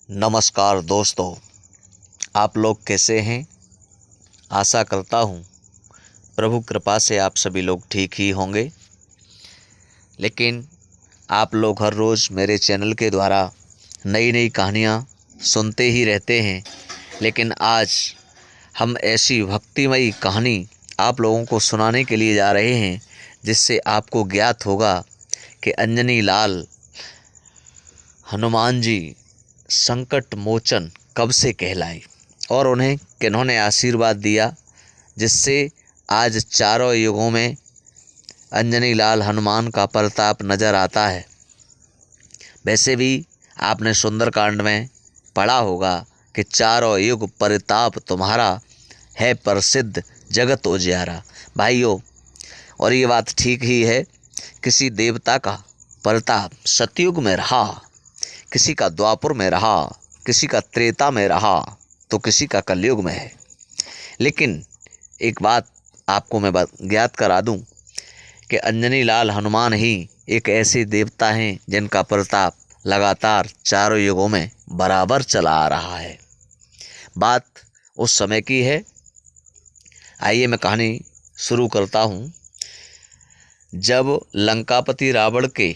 नमस्कार दोस्तों, आप लोग कैसे हैं। आशा करता हूँ प्रभु कृपा से आप सभी लोग ठीक ही होंगे। लेकिन आप लोग हर रोज़ मेरे चैनल के द्वारा नई नई कहानियाँ सुनते ही रहते हैं, लेकिन आज हम ऐसी भक्तिमयी कहानी आप लोगों को सुनाने के लिए जा रहे हैं जिससे आपको ज्ञात होगा कि अंजनी लाल हनुमान जी संकट मोचन कब से कहलाए और उन्हें किन्होंने आशीर्वाद दिया, जिससे आज चारों युगों में अंजनी लाल हनुमान का प्रताप नज़र आता है। वैसे भी आपने सुंदरकांड में पढ़ा होगा कि चारों युग प्रताप तुम्हारा है प्रसिद्ध जगत उजियारा। भाइयों, और ये बात ठीक ही है, किसी देवता का प्रताप सतयुग में रहा, किसी का द्वापर में रहा, किसी का त्रेता में रहा, तो किसी का कलयुग में है। लेकिन एक बात आपको मैं ज्ञात करा दूं कि अंजनी लाल हनुमान ही एक ऐसे देवता हैं जिनका प्रताप लगातार चारों युगों में बराबर चला आ रहा है। बात उस समय की है। आइए मैं कहानी शुरू करता हूँ। जब लंकापति रावण के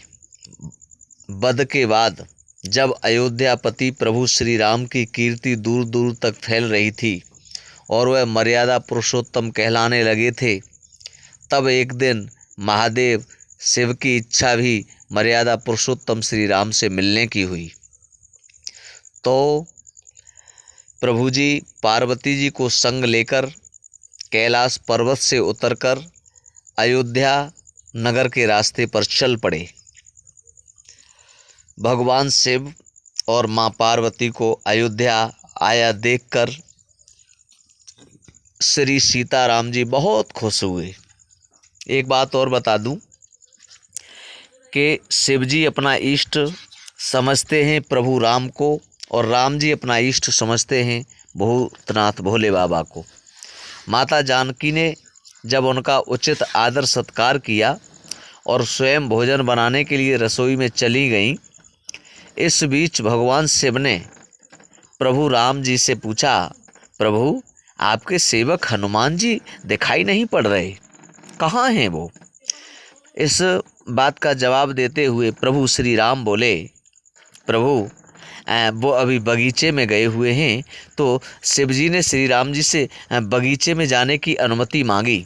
वध के बाद जब अयोध्यापति प्रभु श्री राम की कीर्ति दूर दूर तक फैल रही थी और वह मर्यादा पुरुषोत्तम कहलाने लगे थे, तब एक दिन महादेव शिव की इच्छा भी मर्यादा पुरुषोत्तम श्री राम से मिलने की हुई। तो प्रभु जी पार्वती जी को संग लेकर कैलाश पर्वत से उतरकर अयोध्या नगर के रास्ते पर चल पड़े। भगवान शिव और माँ पार्वती को अयोध्या आया देखकर श्री सीताराम जी बहुत खुश हुए। एक बात और बता दूं कि शिव जी अपना इष्ट समझते हैं प्रभु राम को, और राम जी अपना इष्ट समझते हैं भूतनाथ भोले बाबा को। माता जानकी ने जब उनका उचित आदर सत्कार किया और स्वयं भोजन बनाने के लिए रसोई में चली गईं, इस बीच भगवान शिव ने प्रभु राम जी से पूछा, प्रभु आपके सेवक हनुमान जी दिखाई नहीं पड़ रहे, कहाँ हैं वो। इस बात का जवाब देते हुए प्रभु श्री राम बोले, प्रभु वो अभी बगीचे में गए हुए हैं। तो शिव जी ने श्री राम जी से बगीचे में जाने की अनुमति मांगी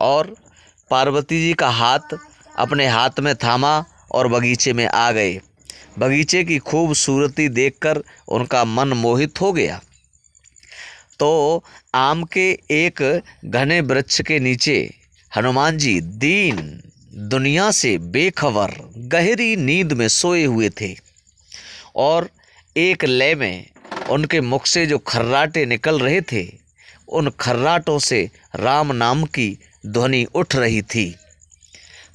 और पार्वती जी का हाथ अपने हाथ में थामा और बगीचे में आ गए। बगीचे की खूबसूरती देखकर उनका मन मोहित हो गया। तो आम के एक घने वृक्ष के नीचे हनुमान जी दीन दुनिया से बेखबर गहरी नींद में सोए हुए थे और एक लय में उनके मुख से जो खर्राटे निकल रहे थे, उन खर्राटों से राम नाम की ध्वनि उठ रही थी।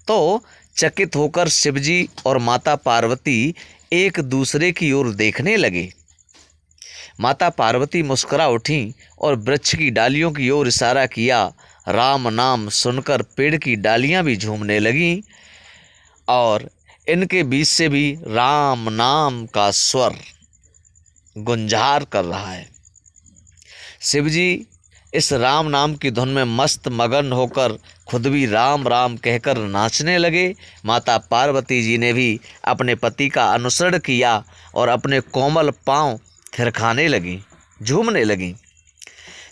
तो चकित होकर शिवजी और माता पार्वती एक दूसरे की ओर देखने लगे। माता पार्वती मुस्कुरा उठीं और वृक्ष की डालियों की ओर इशारा किया। राम नाम सुनकर पेड़ की डालियां भी झूमने लगीं और इनके बीच से भी राम नाम का स्वर गुंजार कर रहा है। शिवजी इस राम नाम की धुन में मस्त मगन होकर खुद भी राम राम कहकर नाचने लगे। माता पार्वती जी ने भी अपने पति का अनुसरण किया और अपने कोमल पांव थिरकाने लगी, झूमने लगी।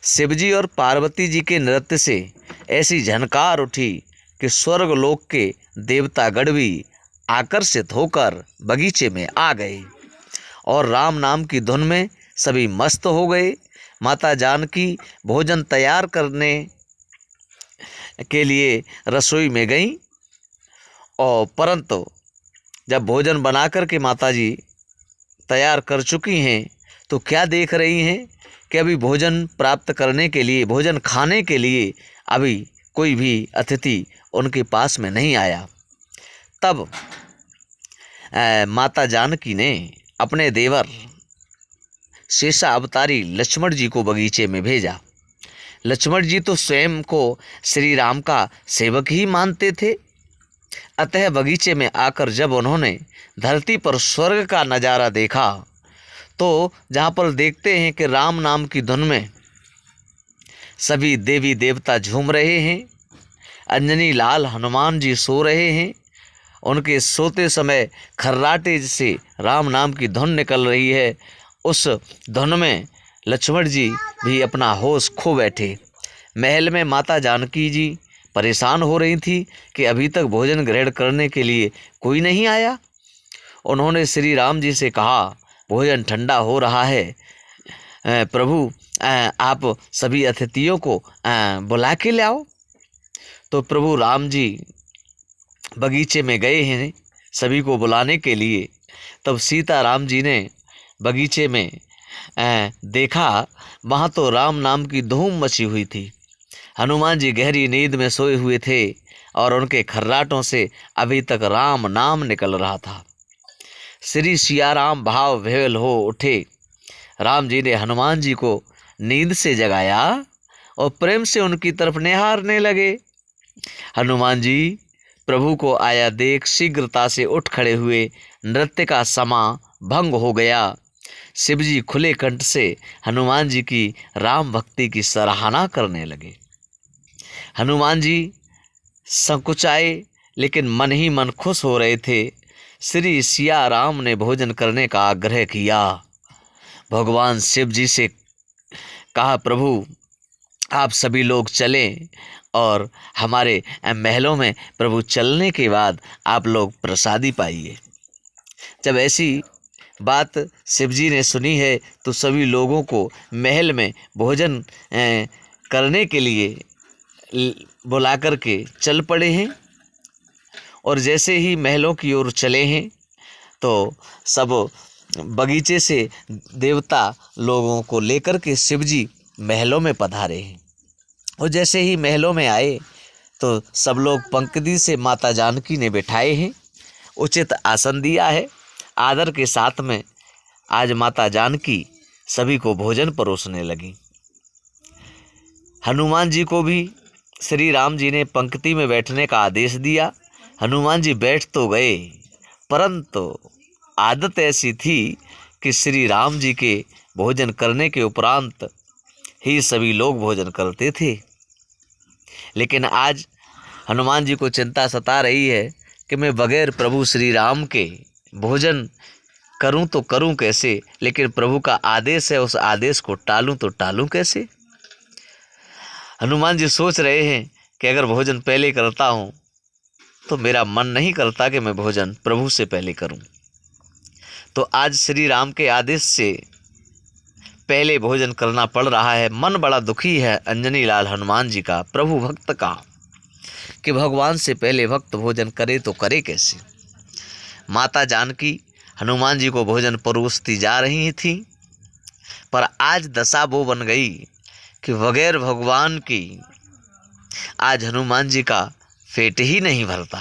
शिवजी और पार्वती जी के नृत्य से ऐसी झनकार उठी कि स्वर्गलोक के देवतागण भी आकर्षित होकर बगीचे में आ गए और राम नाम की धुन में सभी मस्त हो गए। माता जानकी भोजन तैयार करने के लिए रसोई में गईं और परंतु जब भोजन बना कर के माता जी तैयार कर चुकी हैं, तो क्या देख रही हैं कि अभी भोजन प्राप्त करने के लिए, भोजन खाने के लिए अभी कोई भी अतिथि उनके पास में नहीं आया। तब माता जानकी ने अपने देवर शेषा अवतारी लक्ष्मण जी को बगीचे में भेजा। लक्ष्मण जी तो स्वयं को श्री राम का सेवक ही मानते थे। अतः बगीचे में आकर जब उन्होंने धरती पर स्वर्ग का नज़ारा देखा तो जहाँ पर देखते हैं कि राम नाम की धुन में सभी देवी देवता झूम रहे हैं, अंजनी लाल हनुमान जी सो रहे हैं, उनके सोते समय खर्राटे से राम नाम की धुन निकल रही है। उस धुन में लक्ष्मण जी भी अपना होश खो बैठे। महल में माता जानकी जी परेशान हो रही थी कि अभी तक भोजन ग्रहण करने के लिए कोई नहीं आया। उन्होंने श्री राम जी से कहा, भोजन ठंडा हो रहा है, प्रभु आप सभी अतिथियों को बुला के ले आओ। तो प्रभु राम जी बगीचे में गए हैं सभी को बुलाने के लिए। तब सीता राम जी ने बगीचे में देखा, वहाँ तो राम नाम की धूम मची हुई थी। हनुमान जी गहरी नींद में सोए हुए थे और उनके खर्राटों से अभी तक राम नाम निकल रहा था। श्री सियाराम भाव विह्वल हो उठे। राम जी ने हनुमान जी को नींद से जगाया और प्रेम से उनकी तरफ निहारने लगे। हनुमान जी प्रभु को आया देख शीघ्रता से उठ खड़े हुए। नृत्य का समा भंग हो गया। शिवजी खुले कंठ से हनुमान जी की राम भक्ति की सराहना करने लगे। हनुमान जी संकुचाए लेकिन मन ही मन खुश हो रहे थे। श्री सिया राम ने भोजन करने का आग्रह किया। भगवान शिव जी से कहा, प्रभु आप सभी लोग चलें और हमारे महलों में प्रभु चलने के बाद आप लोग प्रसादी पाइए। जब ऐसी बात शिवजी ने सुनी है तो सभी लोगों को महल में भोजन करने के लिए बुला कर के चल पड़े हैं। और जैसे ही महलों की ओर चले हैं तो सब बगीचे से देवता लोगों को लेकर के शिवजी महलों में पधारे हैं। और जैसे ही महलों में आए तो सब लोग पंक्ति से माता जानकी ने बिठाए हैं, उचित आसन दिया है। आदर के साथ में आज माता जानकी सभी को भोजन परोसने लगी। हनुमान जी को भी श्री राम जी ने पंक्ति में बैठने का आदेश दिया। हनुमान जी बैठ तो गए, परंतु आदत ऐसी थी कि श्री राम जी के भोजन करने के उपरांत ही सभी लोग भोजन करते थे। लेकिन आज हनुमान जी को चिंता सता रही है कि मैं बगैर प्रभु श्री राम के भोजन करूं तो करूं कैसे, लेकिन प्रभु का आदेश है, उस आदेश को टालूं तो टालूं कैसे। हनुमान जी सोच रहे हैं कि अगर भोजन पहले करता हूं तो मेरा मन नहीं करता कि मैं भोजन प्रभु से पहले करूं। तो आज श्री राम के आदेश से पहले भोजन करना पड़ रहा है। मन बड़ा दुखी है अंजनी लाल हनुमान जी का, प्रभु भक्त का, कि भगवान से पहले भक्त भोजन करे तो करे कैसे। माता जानकी हनुमान जी को भोजन परोसती जा रही थी, पर आज दशा वो बन गई कि बगैर भगवान की आज हनुमान जी का पेट ही नहीं भरता।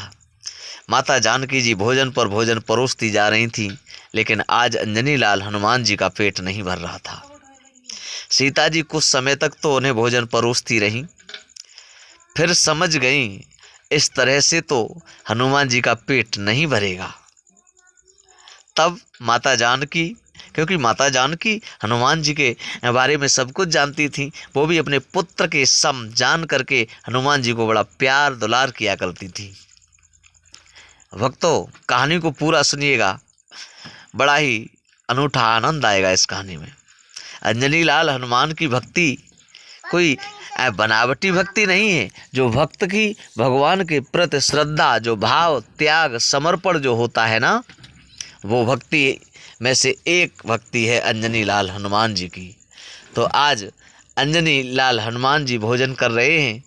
माता जानकी जी भोजन पर भोजन परोसती जा रही थी, लेकिन आज अंजनी लाल हनुमान जी का पेट नहीं भर रहा था। सीता जी कुछ समय तक तो उन्हें भोजन परोसती रहीं, फिर समझ गईं इस तरह से तो हनुमान जी का पेट नहीं भरेगा। तब माता जानकी, क्योंकि माता जानकी हनुमान जी के बारे में सब कुछ जानती थी, वो भी अपने पुत्र के सम जान करके हनुमान जी को बड़ा प्यार दुलार किया करती थी। भक्तों, कहानी को पूरा सुनिएगा, बड़ा ही अनूठा आनंद आएगा इस कहानी में। अंजनी लाल हनुमान की भक्ति कोई बनावटी भक्ति नहीं है। जो भक्त की भगवान के प्रति श्रद्धा, जो भाव, त्याग, समर्पण जो होता है ना, वो भक्ति में से एक भक्ति है अंजनी लाल हनुमान जी की। तो आज अंजनी लाल हनुमान जी भोजन कर रहे हैं,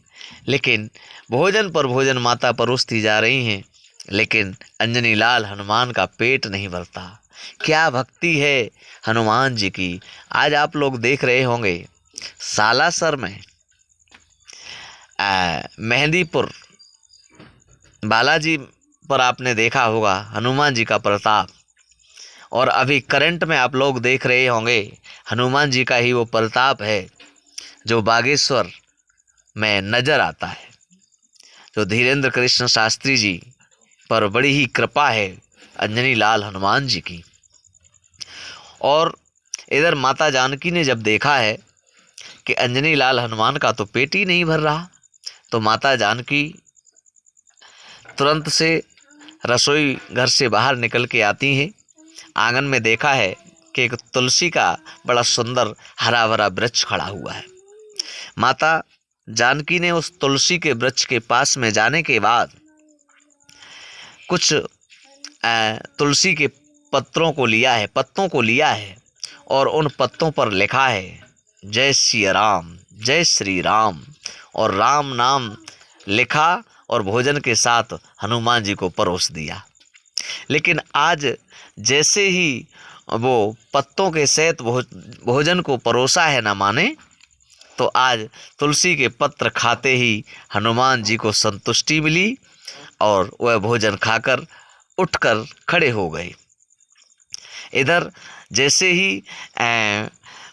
लेकिन भोजन पर भोजन माता परोसती जा रही हैं, लेकिन अंजनी लाल हनुमान का पेट नहीं भरता। क्या भक्ति है हनुमान जी की। आज आप लोग देख रहे होंगे सालासर में मेहंदीपुर बालाजी पर आपने देखा होगा हनुमान जी का प्रताप, और अभी करंट में आप लोग देख रहे होंगे हनुमान जी का ही वो प्रताप है जो बागेश्वर में नजर आता है। जो धीरेन्द्र कृष्ण शास्त्री जी पर बड़ी ही कृपा है अंजनी लाल हनुमान जी की। और इधर माता जानकी ने जब देखा है कि अंजनी लाल हनुमान का तो पेट ही नहीं भर रहा, तो माता जानकी तुरंत से रसोई घर से बाहर निकल के आती हैं। आंगन में देखा है कि एक तुलसी का बड़ा सुंदर हरा भरा वृक्ष खड़ा हुआ है। माता जानकी ने उस तुलसी के वृक्ष के पास में जाने के बाद कुछ तुलसी के पत्तों को लिया है और उन पत्तों पर लिखा है जय श्री राम और राम नाम लिखा और भोजन के साथ हनुमान जी को परोस दिया। लेकिन आज जैसे ही वो पत्तों के सहित भोजन को परोसा है न माने, तो आज तुलसी के पत्र खाते ही हनुमान जी को संतुष्टि मिली और वह भोजन खाकर उठकर खड़े हो गए। इधर जैसे ही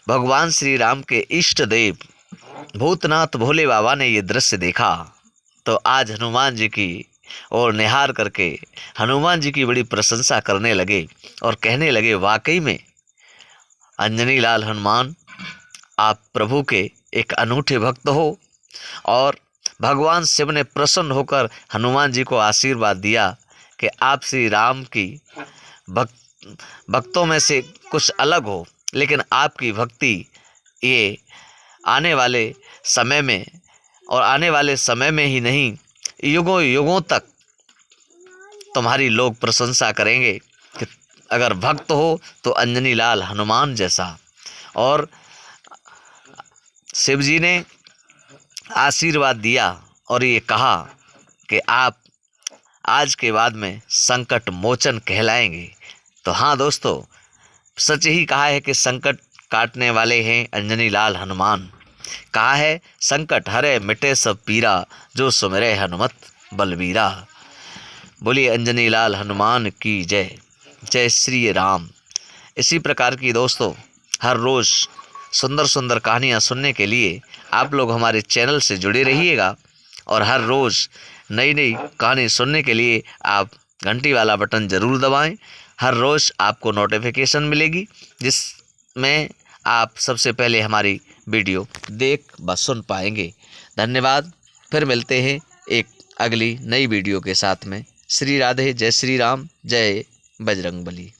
भगवान श्री राम के इष्ट देव भूतनाथ भोले बाबा ने ये दृश्य देखा, तो आज हनुमान जी की और निहार करके हनुमान जी की बड़ी प्रशंसा करने लगे और कहने लगे, वाकई में अंजनी लाल हनुमान, आप प्रभु के एक अनूठे भक्त हो। और भगवान शिव ने प्रसन्न होकर हनुमान जी को आशीर्वाद दिया कि आप श्री राम की भक्तों में से कुछ अलग हो, लेकिन आपकी भक्ति ये आने वाले समय में, और आने वाले समय में ही नहीं, युगों युगों तक तुम्हारी लोग प्रशंसा करेंगे कि अगर भक्त हो तो अंजनी लाल हनुमान जैसा। और शिव जी ने आशीर्वाद दिया और ये कहा कि आप आज के बाद में संकट मोचन कहलाएंगे। तो हाँ दोस्तों, सच ही कहा है कि संकट काटने वाले हैं अंजनी लाल हनुमान। कहा है, संकट हरे मिटे सब पीरा, जो सुमिरे हनुमत बलबीरा। बोलिए अंजनी लाल हनुमान की जय। जय श्री राम। इसी प्रकार की दोस्तों हर रोज़ सुंदर सुंदर कहानियाँ सुनने के लिए आप लोग हमारे चैनल से जुड़े रहिएगा, और हर रोज़ नई नई कहानी सुनने के लिए आप घंटी वाला बटन ज़रूर दबाएं। हर रोज़ आपको नोटिफिकेशन मिलेगी, जिसमें आप सबसे पहले हमारी वीडियो देख व सुन पाएंगे। धन्यवाद। फिर मिलते हैं एक अगली नई वीडियो के साथ में। श्री राधे। जय श्री राम। जय बजरंगबली।